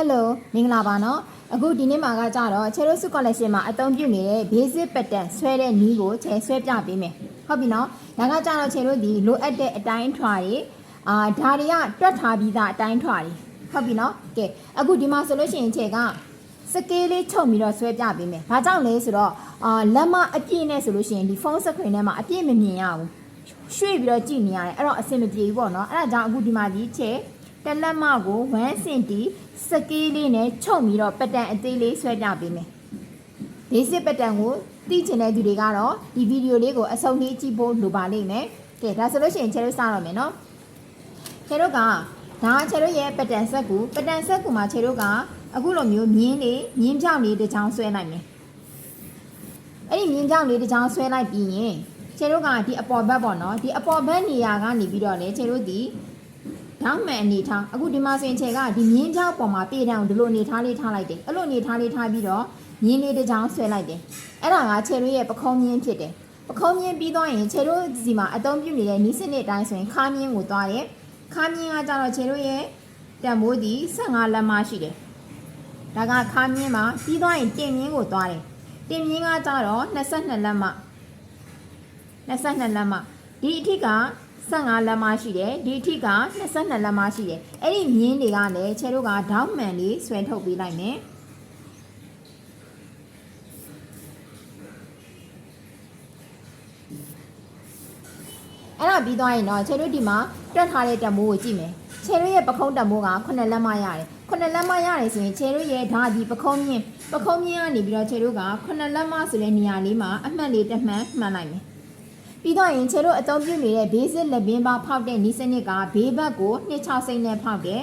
Hello မင်္ဂလာပါနော်အခုဒီနေ့မှာကကြတော့ Cherosu collection မှာအသုံးပြုနေတဲ့ basic pattern ဆွဲတဲ့နည်းကိုဆွဲပြပေးမယ်ဟုတ်ပြီနော်ဒါကကြတော့ Chero ဒီလိုအပ်တဲ့အတိုင်းထွာတွေဒါတွေကတွက်ထားပြီးသားအတိုင်းထွာတွေဟုတ်ပြီနော်ကဲအခုဒီမှာဆိုလို့ရှိရင်ချက်ကစကေးလေးချုပ်ပြီးတော့ဆွဲပြပေးမယ်ဘာကြောင့်လဲဆိုတော့လက်မအပြည့်နဲ့ဆိုလို့ရှိရင်ဒီဖုန်းစခရင်ထဲမှာအပြည့်မမြင်ရဘူးရွှေ့ပြီးတော့ကြည့်နေရတယ်အဲ့တော့အဆင်မပြေဘူးပေါ့နော်အဲ့ဒါကြောင့်အခုဒီမှာဒီချက်တလက်မကို1စင်တီစကေးလေးနဲ့ချုပ်ပြီးတော့ပတ်တန်အသေးလေးဆွဲပြပေးမယ်။ basic ပတ်တန်ကိုသိချင်တဲ့သူတွေကတော့ဒီဗီဒီယိုလေးကိုအဆုံးထိကြည့်ဖို့လိုပါလိမ့်မယ်။ကဲဒါဆိုလို့ရှိရင် Chero စတော့မယ်နော်။ Chero ကဒါ Chero ရဲ့ပတ်တန်ဆက်ကူမှာ Chero ကအခုလိုမျိုးမြင်းပြောင်လေးတစ်ချောင်းဆွဲလိုက်မယ်။အဲ့ဒီမြင်းပြောင်လေးတစ်ချောင်းဆွဲလိုက်ပြီးရင် Chero ကဒီအပေါ်ဘက်ပေါ့နော်ဒီအပေါ်ဘက်နေရာကနေပြီးတော့လေ Chero ဒီတောင်းမှန်အနေထားအခုဒီမှာဆိုရင်ချက်ကဒီမြင်းချောက်ပေါ်မှာပြေးတောင်ဒီလိုအနေထားလေးထားလိုက်တယ်အဲ့လိုအနေထားလေးထားပြီးတော့မြင်းလေးတစ်ချောင်းဆွဲလိုက်တယ်အဲ့ဒါကချေတို့ရဲ့ပခုံးမြင်းဖြစ်တယ်ပခုံးမြင်းပြီးသွားရင်ချေတို့ဒီမှာအသုံးပြုနေတဲ့နီးစနစ်အတိုင်းဆိုရင်ခါမြင်းကိုသွားတယ်ခါမြင်းကကြတော့ချေတို့ရဲ့တန်ဖိုးဒီ15လက်မရှိတယ်ဒါကခါမြင်းမှာပြီးသွားရင်တင်မြင်းကိုသွားတယ်တင်မြင်းကကြတော့22လက်မှဒီအထက်က15လက်မရှိတယ်ဒီအထိက22လက်မရှိတယ်အဲ့ဒီမြင်းတွေကလည်းချဲတို့ကဒေါက်မှန်လေးဆွဲထုတ်ပေးလိုက်မယ်အဲ့ဒါပြီးသွားရင်တော့ချဲတို့ဒီမှာတွက်ထားတဲ့တမိုးကိုကြည့်မယ်ချဲတို့ရဲ့ပခုံးတမိုးက9လက်မရတယ်9လက်မရတယ်ဆိုရင်ချဲတို့ရဲ့ဓာဒီပခုံးမြင်းကနေပြီးတော့ချဲတို့က9လက်မဆိုတဲ့နေရာလေးမှာအမှတ်လေးတစ်မှန်မှန်လိုက်မယ်ပြီးတော့ရင်ချေတို့အသုံးပြုနေတဲ့ basic လက်ပင်ပါဖောက်တဲ့နီးစနစ်ကဘေးဘက်ကို2/6စိမ့်နဲ့ဖောက်တယ်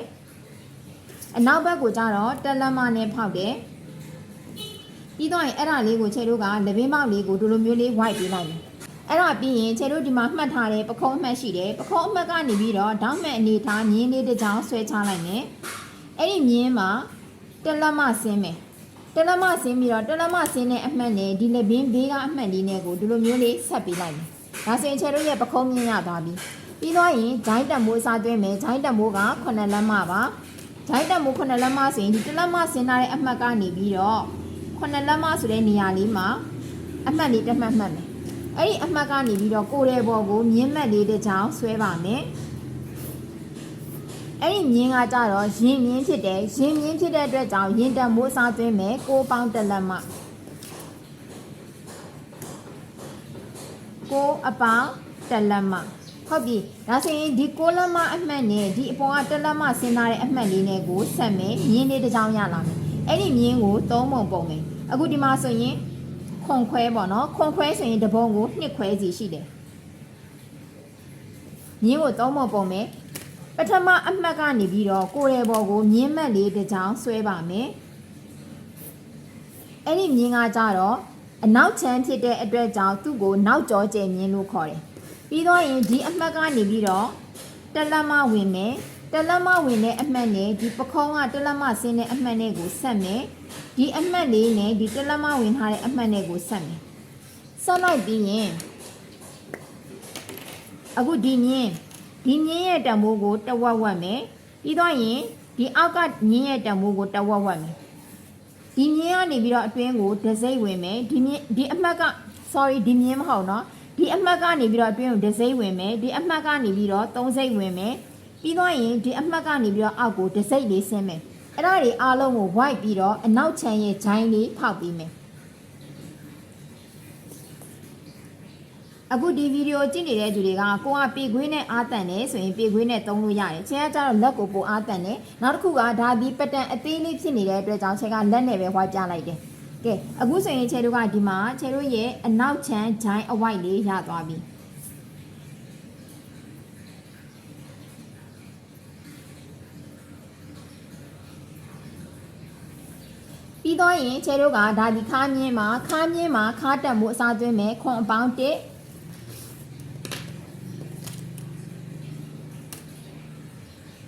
အနောက်ဘက်ကိုကျတော့တက်လက်မနဲ့ဖောက်တယ်ပြီးတော့ရင်အဲ့ဒါလေးကိုချေတို့ကလက်ပင်ပေါက်လေးကိုဒီလိုမျိုးလေး white ပေးလိုက်တယ်အဲ့ဒါပြီးရင်ချေတို့ဒီမှာမှတ်ထားတဲ့ပခုံးအမှတ်ရှိတယ်ပခုံးအမှတ်ကနေပြီးတော့ဒေါက်မှန်အနေထားမြင်းလေးတစ်ချောင်းဆွဲချလိုက်မယ်အဲ့ဒီမြင်းမှာတက်လက်မဆင်းမယ်တက်လက်မဆင်းပြီးတော့တက်လက်မဆင်းတဲ့အမှတ်နဲ့ဒီလက်ပင်ဘေးကအမှတ်လေးနဲ့ကိုဒီလိုမျိုးလေးဆက်ပေးလိုက်မယ်ဒါဆိုရင်ချေတို့ရဲ့ပခုံးမြင့်ရသွားပြီပြီးသွားရင်ဂျိုင်းတက်မိုးစားသွင်းမယ်ဂျိုင်းတက်မိုးက9လက်မပါဂျိုင်းတက်မိုး9လက်မဆိုရင်ဒီ1လက်မဆင်းထားတဲ့အမှတ်ကနေပြီးတော့9လက်မဆိုတဲ့နေရာလေးမှာအမှတ်လေးတစ်မှတ်မှတ်မယ်အဲ့ဒီအမှတ်ကနေပြီးတော့ကိုယ်ရဲ့ဘော်ကိုမြင်းမှတ်လေးတစ်ချောင်းဆွဲပါမယ်အဲ့ဒီမြင်းကကြတော့ရင်မြင်းဖြစ်တယ်ရင်မြင်းဖြစ်တဲ့အတွက်ကြောင့်ရင်တက်မိုးစားသွင်းမယ်6ပေါင်း1လက်မအပေါင်း1လက်မဟုတ်ပြီဒါဆိုရင်ဒီ6လက်မအမှတ်နဲ့ဒီအပေါ်က1လက်မဆင်းထားတဲ့အမှတ်လေးနဲ့ကိုဆက်မယ်မြင်းလေးတစ်ချောင်းရလာမယ်အဲ့ဒီမြင်းကို3ပုံပုံမယ်အခုဒီမှာဆိုရင်ခွန်ခွဲပေါ့နော်ခွန်ခွဲဆိုရင်တစ်ပုံကို2ခွဲစီရှိတယ်မြင်းကို3ပုံပုံမယ်ပထမအမှတ်ကနေပြီးတော့ကိုယ်ရဲ့ဘော်ကိုမြင်းမှတ်လေးတစ်ချောင်းဆွဲပါမယ်အဲ့ဒီမြင်းကကြတော့အနောက်ချမ်းဖြစ်တဲ့အတွက်ကြောင့်သူ့ကိုနောက်ကျောကျဲမြင်းလို့ခေါ်တယ်။ပြီးတော့ရင်ဒီအမှတ်ကနေပြီးတော့တက်လက်မဝင်မယ်။တက်လက်မဝင်တဲ့အမှတ်နဲ့ဒီပခုံးကတက်လက်မဆင်းတဲ့အမှတ်နဲ့ကိုဆက်မယ်။ဒီအမှတ်လေးနဲ့ဒီတက်လက်မဝင်ထားတဲ့အမှတ်နဲ့ကိုဆက်မယ်။ဆက်လိုက်ပြီးရင်အခုဒီမြင်းရဲ့တံမိုးကိုတဝက်ဝက်မယ်။ပြီးတော့ရင်ဒီအောက်ကမြင်းရဲ့တံမိုးကိုတဝက်ဝက်မယ်။ဒီမြင်းကနေပြီးတော့အတွင်းကိုဒစိမ့်ဝင်မယ်ဒီအမှတ်က sorry ဒီမြင်းမဟုတ်နော်ဒီအမှတ်ကနေပြီးတော့အတွင်းကိုဒစိမ့်ဝင်မယ်ဒီအမှတ်ကနေပြီးတော့3စိမ့်ဝင်မယ်ပြီးတော့ရင်ဒီအမှတ်ကနေပြီးတော့အောက်ကိုဒစိမ့်လေးဆင်းမယ်အဲ့ဒါတွေအားလုံးကို white ပြီးတော့အနောက်ချမ်းရဲ့ဂျိုင်းလေးဖောက်ပြီးမယ်အခုဒီဗီဒီယိုကြည့်နေတဲ့သူတွေကကိုကပေခွေးနဲ့အားတန်တယ်ဆိုရင်ပေခွေးနဲ့သုံးလို့ရတယ်ချဲကကျတော့လက်ကိုပိုအားတန်တယ်နောက်တစ်ခုကဒါဒီပတန်အသေးလေးဖြစ်နေတဲ့အတွက်ကြောင့်ချဲကလက်နဲ့ပဲဝိုက်ပြလိုက်တယ်ကဲအခုဆိုရင်ချဲတို့ကဒီမှာချဲတို့ရဲ့အနောက်ချမ်းဂျိုင်းအဝိုက်လေးရသွားပြီပြီးတော့ရင်ချဲတို့ကဒါဒီခါမြင်းမှာခါတက်မှုအစားသွင်းမယ်ခွန်အပေါင်း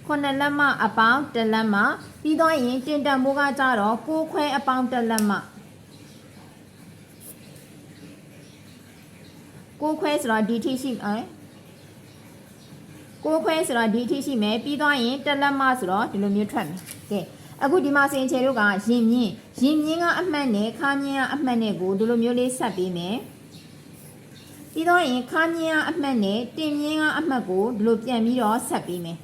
19လက်မအပေါင်း1လက်မပြီးတော့ရင်တင်တက်မိုးကကြတော့6ခွဲအပေါင်း1လက်မ6ခွဲဆိုတော့ဒီထိရှိ6ခွဲဆိုတော့ဒီထိရှိမယ်ပြီးတော့ရင်1လက်မဆိုတော့ဒီလိုမျိုးထွက်မယ်ကဲ အခုဒီမှာဆိုရင်ခြေတို့ကရင်မြင့်ကအမှတ်နဲ့ခါမြင့်ကအမှတ်နဲ့ကိုဒီလိုမျိုးလေးဆက်ပေးမယ်ပြီးတော့ရင်ခါမြင့်ကအမှတ်နဲ့တင်မြင့်ကအမှတ်ကိုဒီလိုပြန်ပြီးတော့ဆက်ပေးမယ်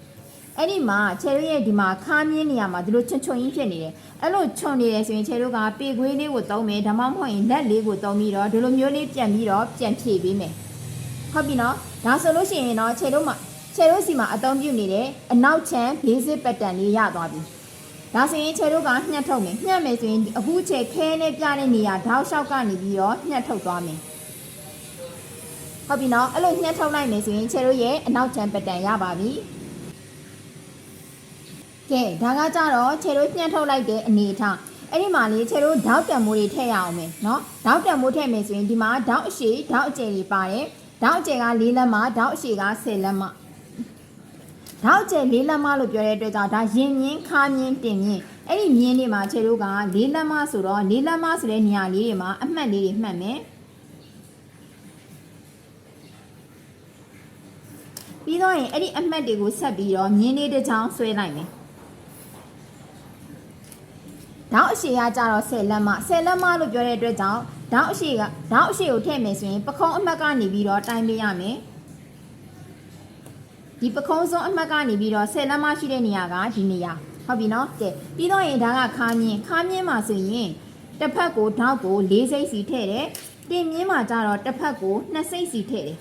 အဲ့ဒီမှာခြေတို့ရဲ့ဒီမှာခါမြင့်နေရာမှာဒီလိုချွန်ကြီးဖြစ်နေတယ်အဲ့လိုချွန်နေတယ်ဆိုရင်ခြေတို့ကပေခွေးလေးကိုသုံးမယ်ဒါမှမဟုတ်ရင်လက်လေးကိုသုံးပြီးတော့ဒီလိုမျိုးလေးပြန်ပြီးတော့ပြန်ဖြည့်ပေးမယ်ဟုတ်ပြီနော်ဒါဆိုလို့ရှိရင်တော့ခြေတို့စီမှာအသုံးပြုနေတဲ့အနောက်ချမ်း basic pattern လေးရသွားပြီဒါဆိုရင်ခြေတို့ကညှက်ထုတ်မယ်ညှက်မယ်ဆိုရင်အခုခြေခဲနဲ့ပြတဲ့နေရာဓာတ်လျှောက်ကနေပြီးတော့ညှက်ထုတ်သွားမယ်ဟုတ်ပြီနော်အဲ့လိုညှက်ထုတ်လိုက်မယ်ဆိုရင်ခြေတို့ရဲ့အနောက်ချမ်း pattern ရပါပြီကဲဒါကကြတော့ခြေတို့ညှက်ထုတ်လိုက်တဲ့အနေအထားအဲ့ဒီမှာလေခြေတို့ဓာတ်တံမိုးတွေထည့်ရအောင်မယ်နော်ဓာတ်တံမိုးထည့်မယ်ဆိုရင်ဒီမှာဓာတ်အရှိဓာတ်အကျယ်တွေပါတယ်ဓာတ်အကျယ်က4လက်မဓာတ်အရှိက10လက်မဓာတ်ကျဲ4လက်မလို့ပြောတဲ့အတွက်ကြောင့်ဒါရင်မြင့်ခါမြင့်တင်မြင့်အဲ့ဒီမြင့်တွေမှာခြေတို့က4လက်မဆိုတော့4လက်မဆိုတဲ့နေရာလေးတွေမှာအမှတ်လေးတွေမှတ်မယ်ပြီးတော့ရင်အဲ့ဒီအမှတ်တွေကိုဆက်ပြီးတော့မြင့်လေးတစ်ချောင်းဆွဲလိုက်မယ်ဓာတ်အရှိကကြတော့10လက်မလို့ပြောတဲ့အတွက်ကြောင့်ဓာတ်အရှိကိုထည့်မယ်ဆိုရင်ပခုံးအမှတ်ကနေပြီးတော့တိုင်းပေးရမယ်ဒီပခုံးစုံအမှတ်ကနေပြီးတော့10လက်မရှိတဲ့နေရာကဒီနေရာဟုတ်ပြီနော်ကဲပြီးတော့ရင်ဒါကခါမြင့်မှာဆိုရင်တစ်ဖက်ကိုဓာတ်ကို4စိတ်စီထည့်တယ်တင်မြင့်မှာကြတော့တစ်ဖက်ကို2စိတ်စီထည့်တယ်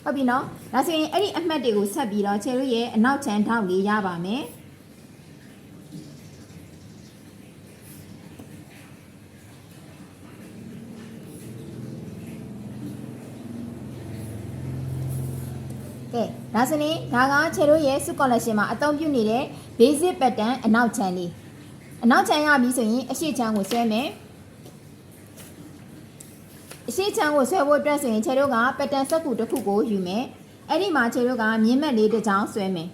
ဟုတ်ပြီနော်ဒါဆိုရင်အဲ့ဒီအမှတ်တွေကိုဆက်ပြီးတော့ခြေတို့ရဲ့အနောက်ချမ်းဓာတ်လေးရပါမယ်ကဲဒါဆိုရင်ဒါကခြေတို့ရဲ့ suit collection မှာအသုံးပြုနေတဲ့ basic pattern အနောက်ချမ်းလေးအနောက်ချမ်းရပြီဆိုရင်အရှိချမ်းကိုဆွဲမယ်အရှိချမ်းကိုဆွဲဖို့အတွက်ဆိုရင်ခြေတို့က pattern စက္ကူတစ်ခုကိုယူမယ်အဲ့ဒီမှာခြေတို့ကမြင်းမက်လေးတစ်ချောင်းဆွဲမယ်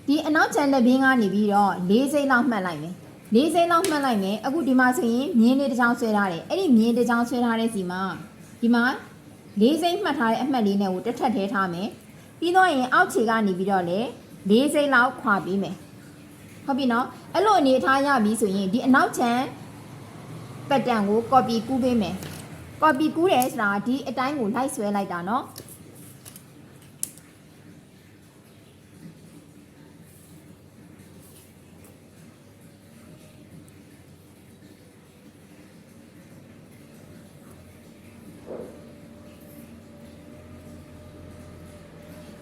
ဒီအနောက်ချမ်းလက်ဘင်းကနေပြီးတော့4စိမ့်လောက်မှတ်လိုက်မယ်4စိမ့်လောက်မှတ်လိုက်မယ်အခုဒီမှာဆိုရင်မြင်းလေးတစ်ချောင်းဆွဲထားတယ်အဲ့ဒီမြင်းတစ်ချောင်းဆွဲထားတဲ့စီမှာဒီမှာ4စိမ့်မှတ်ထားတဲ့အမှတ်လေးနဲ့ကိုတစ်ထပ်ထဲထားမယ်ပြီးတော့ရင်အောက်ခြေကနေပြီးတော့လေ4စိမ့်လောက်ခွာပြီးမယ်ဟုတ်ပြီနော်အဲ့လိုအနေထားရပြီဆိုရင်ဒီအနောက်ချမ်း pattern ကို copy ကူးပေးမယ် copy ကူးတယ်ဆိုတာဒီအတိုင်းကိုလိုက်ဆွဲလိုက်တာနော်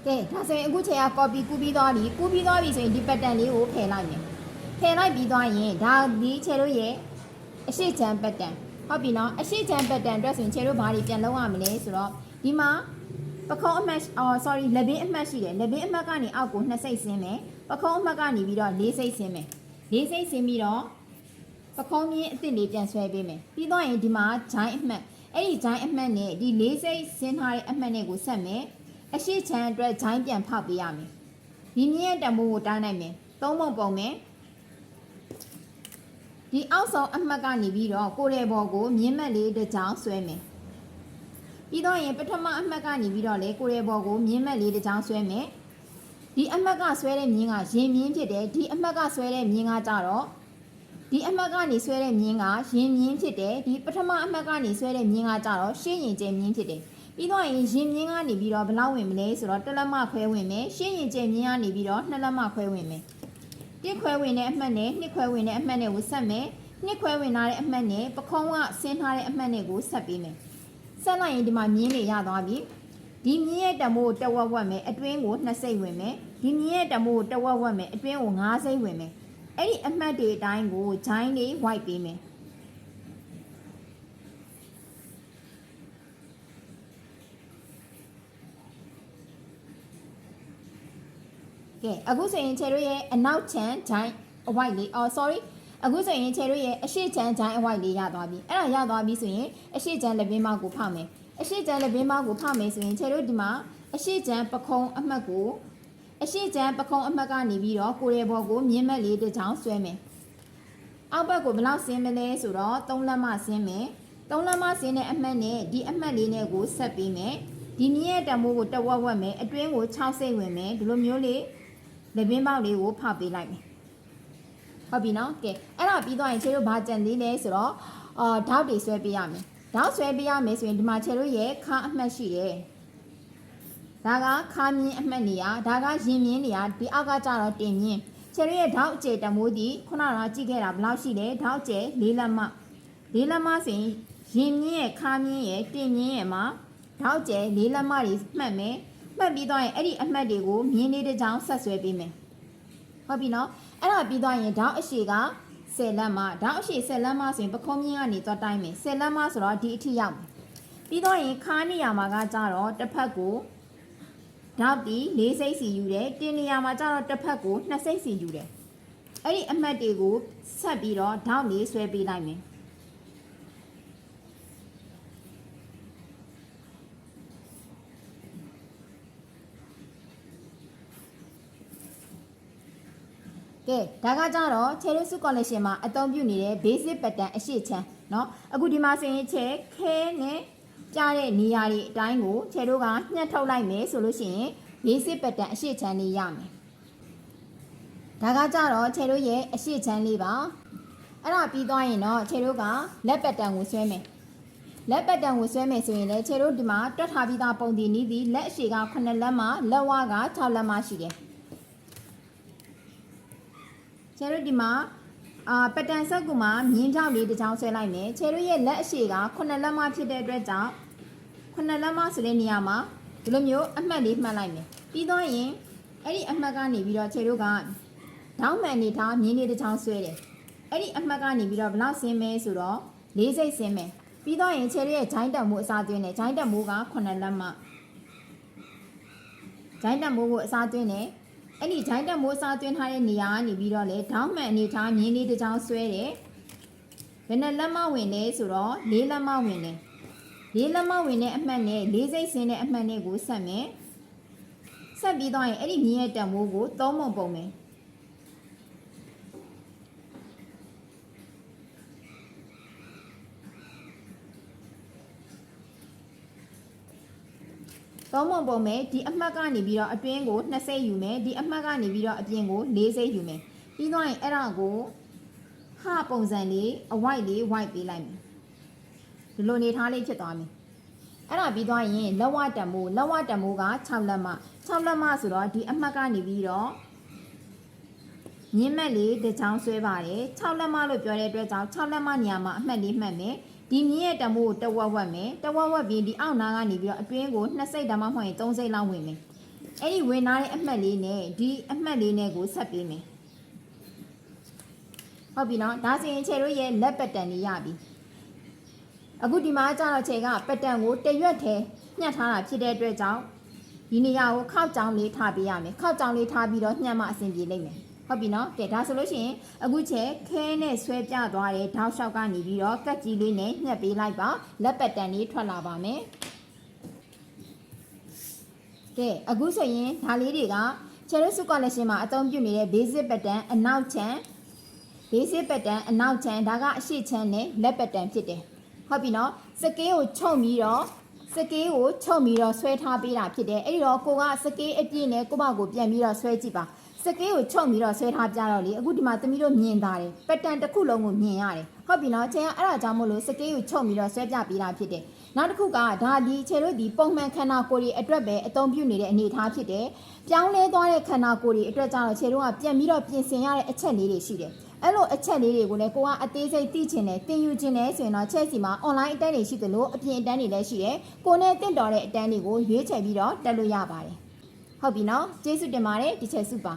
ကဲဒါဆိုရင်အခုချိန်က copy ကူးပြီးသွားပြီဆိုရင်ဒီ pattern လေးကိုဖယ်လိုက်မယ်ဖယ်လိုက်ပြီးသွားရင်ဒါဒီခြေတို့ရဲ့အရှိချမ်း pattern ဟုတ်ပြီနော်အရှိချမ်း pattern အတွက်ဆိုရင်ခြေတို့ဘာတွေပြန်လုပ်ရမလဲဆိုတော့ဒီမှာပခုံးအမှတ်လက်ဘင်းအမှတ်ရှိတယ်လက်ဘင်းအမှတ်ကနေအောက်ကို2စိတ်ဆင်းမယ်ပခုံးအမှတ်ကနေပြီးတော့4စိတ်ဆင်းမယ်4စိတ်ဆင်းပြီးတော့ပခုံးမြင်းအစ်စ်လေးပြန်ဆွဲပေးမယ်ပြီးတော့ရင်ဒီမှာဂျိုင်းအမှတ်အဲ့ဒီဂျိုင်းအမှတ်နဲ့ဒီ4စိတ်ဆင်းထားတဲ့အမှတ်နဲ့ကိုဆက်မယ်အရှိချမ်းအတွက်ဂျိုင်းပြန်ဖောက်ပေးရမယ်ဒီမြင်းရဲ့တံမိုးကိုတိုင်းလိုက်မယ်3ပုံပုံမယ်ဒီအောက်ဆုံးအမှတ်ကနေပြီးတော့ကိုယ်ရဲ့ဘော်ကိုမြင်းမက်လေးတစ်ချောင်းဆွဲမယ်ပြီးတော့ရင်ပထမအမှတ်ကနေပြီးတော့လေကိုယ်ရဲ့ဘော်ကိုမြင်းမက်လေးတစ်ချောင်းဆွဲမယ်ဒီအမှတ်ကဆွဲတဲ့မြင်းကရင်မြင်းဖြစ်တယ်ဒီအမှတ်ကဆွဲတဲ့မြင်းကကြတော့ဒီအမှတ်ကနေဆွဲတဲ့မြင်းကရင်မြင်းဖြစ်တယ်ဒီပထမအမှတ်ကနေဆွဲတဲ့မြင်းကကြတော့ရှင်းရင်ကျဲမြင်းဖြစ်တယ်ပြီးတော့ရင်ရင်မြင်းကနေပြီးတော့ဘယ်လောက်ဝင်မလဲဆိုတော့1လက်မခွဲဝင်မယ်ရှင်းရင်ကျဲမြင်းကနေပြီးတော့2လက်မခွဲဝင်မယ်1ခွဲဝင်တဲ့အမှတ်နဲ့2ခွဲဝင်တဲ့အမှတ်နဲ့ကိုဆက်မယ်2ခွဲဝင်ထားတဲ့အမှတ်နဲ့ပခုံးကဆင်းထားတဲ့အမှတ်နဲ့ကိုဆက်ပေးမယ်ဆက်လိုက်ရင်ဒီမှာမြင်းတွေရသွားပြီဒီမြင်းရဲ့တံမိုးကိုတဝက်ဝက်မယ်အတွင်းကို2စိတ်ဝင်မယ်ဒီမြင်းရဲ့တံမိုးကိုတဝက်ဝက်မယ်အတွင်းကို5စိတ်ဝင်မယ်အဲ့ဒီအမှတ်တွေအတိုင်းကိုဂျိုင်းလေး white ပေးမယ်ကဲအခုဆိုရင်ခြေတို့ရဲ့အနောက်ချမ်းဂျိုင်းအဝိုက်လေးအခုဆိုရင်ခြေတို့ရဲ့အရှိချမ်းဂျိုင်းအဝိုက်လေးရသွားပြီအဲ့ဒါရသွားပြီဆိုရင်အရှိချမ်းလက်ဘင်းမောက်ကိုဖောက်မယ်အရှိချမ်းလက်ဘင်းမောက်ကိုဖောက်မယ်ဆိုရင်ခြေတို့ဒီမှာအရှိချမ်းပခုံးအမှတ်ကနေပြီးတော့ကိုရဲဘော်ကိုမြင်းမက်လေးတစ်ချောင်းဆွဲမယ်အောက်ဘက်ကိုဘယ်လောက်ဆင်းမလဲဆိုတော့3လက်မဆင်းမယ်3လက်မဆင်းတဲ့အမှတ်နဲ့ဒီအမှတ်လေးနဲ့ကိုဆက်ပေးမယ်ဒီမြင်းရဲ့တံမိုးကိုတဝက်ဝက်မယ်အတွင်းကို6စိတ်ဝင်မယ်ဒီလိုမျိုးလေး လက်ပင်ပေါက်လေးကိုဖောက်ပေးလိုက်မယ်ဟုတ်ပြီနော်ကဲအဲ့ဒါပြီးသွားရင်ခြေတို့ဘာကြံသေးလဲဆိုတော့ဓာတ်တွေဆွဲပေးရမယ်ဓာတ်ဆွဲပေးရမယ်ဆိုရင်ဒီမှာခြေတို့ရဲ့ခါအမှတ်ရှိတယ်ဒါကခါမြင်းအမှတ်နေရဒါကရင်မြင်းနေရဒီအောက်ကကြတော့တင်မြင်းခြေတို့ရဲ့ဓာတ်အကျယ်တမိုးဒီခုနကကြည့်ခဲ့တာဘယ်လောက်ရှိလဲဓာတ်အကျယ်၄လက်မ၄လက်မဆိုရင်ရင်မြင်းရဲ့ခါမြင်းရဲ့တင်မြင်းရဲ့မှာဓာတ်ကျဲ၄လက်မတွေမှတ်မယ်မှတ်ပြီးတော့ရင်အဲ့ဒီအမှတ်တွေကိုမြင်းလေးတစ်ချောင်းဆက်ဆွဲပေးမယ်ဟုတ်ပြီနော်အဲ့ဒါပြီးတော့ရင်ဓာတ်အရှိက10လက်မဓာတ်အရှိ10လက်မဆိုရင်ပခုံးမြင်းကနေသွားတိုင်းမယ်10လက်မဆိုတော့ဒီအထိရောက်မယ်ပြီးတော့ရင်ခါနေရမှာကကြတော့တစ်ဖက်ကိုဓာတ်ဒီ၄စိတ်စီယူတယ်တင်နေရမှာကြတော့တစ်ဖက်ကို2စိတ်စီယူတယ်အဲ့ဒီအမှတ်တွေကိုဆက်ပြီးတော့ဓာတ်လေးဆွဲပေးလိုက်မယ်ကဲဒါကကြတော့ခြေရုပ်စု collection မှာအသုံးပြုနေတဲ့ basic pattern အရှိချမ်းเนาะအခုဒီမှာဆိုရင်ခြေခဲနဲ့ကြားတဲ့နေရာတွေအတိုင်းကိုခြေတို့ကညှက်ထုတ်လိုက်မယ်ဆိုလို့ရှိရင် basic pattern အရှိချမ်းလေးရမယ်ဒါကကြတော့ခြေတို့ရဲ့အရှိချမ်းလေးပါအဲ့ဒါပြီးသွားရင်တော့ခြေတို့ကလက် pattern ကိုဆွဲမယ်လက် pattern ကိုဆွဲမယ်ဆိုရင်လည်းခြေတို့ဒီမှာတွက်ထားပြီးသားပုံတည်နည်းသည်လက်အရှိက9လက်မှလက်ဝါက6လက်မှရှိတယ်ခြေတို့ဒီမှာပတန်ဆက်ကူမှာမြင်းကြောက်လေးတစ်ချောင်းဆွဲလိုက်မယ်ခြေတို့ရဲ့လက်အရှိက9လက်မှဖြစ်တဲ့အတွက်ကြောင့်9လက်မှဆိုတဲ့နေရာမှာဒီလိုမျိုးအမှတ်လေးမှတ်လိုက်မယ်ပြီးတော့ရင်အဲ့ဒီအမှတ်ကနေပြီးတော့ခြေတို့ကဒေါင်းမှန်နေထားမြင်းလေးတစ်ချောင်းဆွဲတယ်အဲ့ဒီအမှတ်ကနေပြီးတော့ဘလောက်ဆင်းမဲဆိုတော့၄စိတ်ဆင်းမယ်ပြီးတော့ရင်ခြေတို့ရဲ့ဂျိုင်းတက်မိုးအစားသွင်းတယ်ဂျိုင်းတက်မိုးက9လက်မှဂျိုင်းတက်မိုးကိုအစားသွင်းတယ်အဲ့ဒီဂျိုင်းတက်မိုးစားသွင်းထားတဲ့နေရာကနေပြီးတော့လေဒေါင်းမှန်အနေထားမြင်းလေးတစ်ချောင်းဆွဲတယ်ဘယ်နဲ့လက်မဝင်လဲဆိုတော့၄လက်မဝင်တယ်၄လက်မဝင်တဲ့အမှတ်နဲ့၄စိတ်ဆင်းတဲ့အမှတ်နဲ့ကိုဆက်မယ်ဆက်ပြီးတော့ရင်အဲ့ဒီမြင်းရဲ့တက်မိုးကို3ပုံပုံမယ်3ပုံပုံမယ်ဒီအမှတ်ကနေပြီးတော့အတွင်းကို2စိတ်ယူမယ်ဒီအမှတ်ကနေပြီးတော့အပြင်ကို4စိတ်ယူမယ်ပြီးတော့ရင်အဲ့ဒါကိုဟာပုံစံလေးအဝိုက်လေးဝိုက်ပေးလိုက်မယ်ဒီလိုနေထားလေးဖြစ်သွားမယ်အဲ့ဒါပြီးတော့ရင်လက်ဝတက်မိုးက6လက်မ6လက်မဆိုတော့ဒီအမှတ်ကနေပြီးတော့မြင်းမက်လေးတစ်ချောင်းဆွဲပါတယ်6လက်မလို့ပြောတဲ့အတွက်ကြောင့်6လက်မနေရာမှာအမှတ်လေးမှတ်မယ်ဒီမြင်းရဲ့တမိုးကိုတဝက်ဝက်မယ်တဝက်ဝက်ပြီးဒီအောက်နားကနေပြီးတော့အတွင်းကို2စိတ်ဒါမှမဟုတ်ရင်3စိတ်လောက်ဝင်မယ်အဲ့ဒီဝင်လာတဲ့အမှတ်လေးနဲ့ဒီအမှတ်လေးနဲ့ကိုဆက်ပေးမယ်ဟုတ်ပြီနော်ဒါဆိုရင်ခြေတို့ရဲ့လက်ပတ်တန်လေးရပြီအခုဒီမှာကျတော့ခြေကပတ်တန်ကိုတရွက်ထဲညှက်ထားတာဖြစ်တဲ့အတွက်ကြောင့်ဒီနေရာကိုခောက်ကြောင်လေးထားပေးရမယ်ခောက်ကြောင်လေးထားပြီးတော့ညှက်မှအဆင်ပြေလိမ့်မယ်ဟုတ်ပြီနော်ကဲဒါဆိုလို့ရှိရင်အခုချက်ခဲနဲ့ဆွဲပြသွားတဲ့ထောက်လျှောက်ကနေပြီးတော့ကတ်ကြီးလေးနဲ့ညှက်ပေးလိုက်ပါလက်ပတ်တန်လေးထွက်လာပါမယ်ကဲအခုဆိုရင်ဒါလေးတွေကခြေရုပ်စု collection မှာအသုံးပြုနေတဲ့ basic pattern အနောက်ချမ်း basic pattern အနောက်ချမ်းဒါကအရှိချမ်းနဲ့လက်ပတ်တန်ဖြစ်တယ်ဟုတ်ပြီနော်စကေးကိုချုပ်ပြီးတော့ဆွဲထားပေးတာဖြစ်တယ်အဲ့ဒီတော့ကိုကစကေးအပြည့်နဲ့ကိုမကိုပြန်ပြီးတော့ဆွဲကြည့်ပါစကေးကိုချုပ်ပြီးတော့ဆွဲထားပြတော့လေအခုဒီမှာသမီးတို့မြင်တာတယ်ပက်တန်တစ်ခုလုံးကိုမြင်ရတယ်ဟုတ်ပြီနော်ခြေကအဲ့ဒါကြောင့်မို့လို့စကေးကိုချုပ်ပြီးတော့ဆွဲပြပေးတာဖြစ်တယ်နောက်တစ်ခုကဒါဒီခြေတို့ဒီပုံမှန်ခန္ဓာကိုယ်တွေအတွက်ပဲအသုံးပြုနေတဲ့အနေအထားဖြစ်တယ်ပြောင်းလဲသွားတဲ့ခန္ဓာကိုယ်တွေအတွက်ကြောင့်ခြေတို့ကပြန်ပြီးတော့ပြင်ဆင်ရတဲ့အချက်လေးတွေရှိတယ်အဲ့လိုအချက်လေးတွေကိုလည်းကိုကအသေးစိတ်သိချင်တယ်သင်ယူချင်တယ်ဆိုရင်တော့ချက်စီမှာ online အတန်းတွေရှိသလိုအပြင်အတန်းတွေလည်းရှိတယ်ကိုနဲ့တင့်တော်တဲ့အတန်းတွေကိုရွေးချယ်ပြီးတော့တက်လို့ရပါတယ်ဟုတ်ပြီနော်ကျေးဇူးတင်ပါတယ်ဒီချက်စုပါ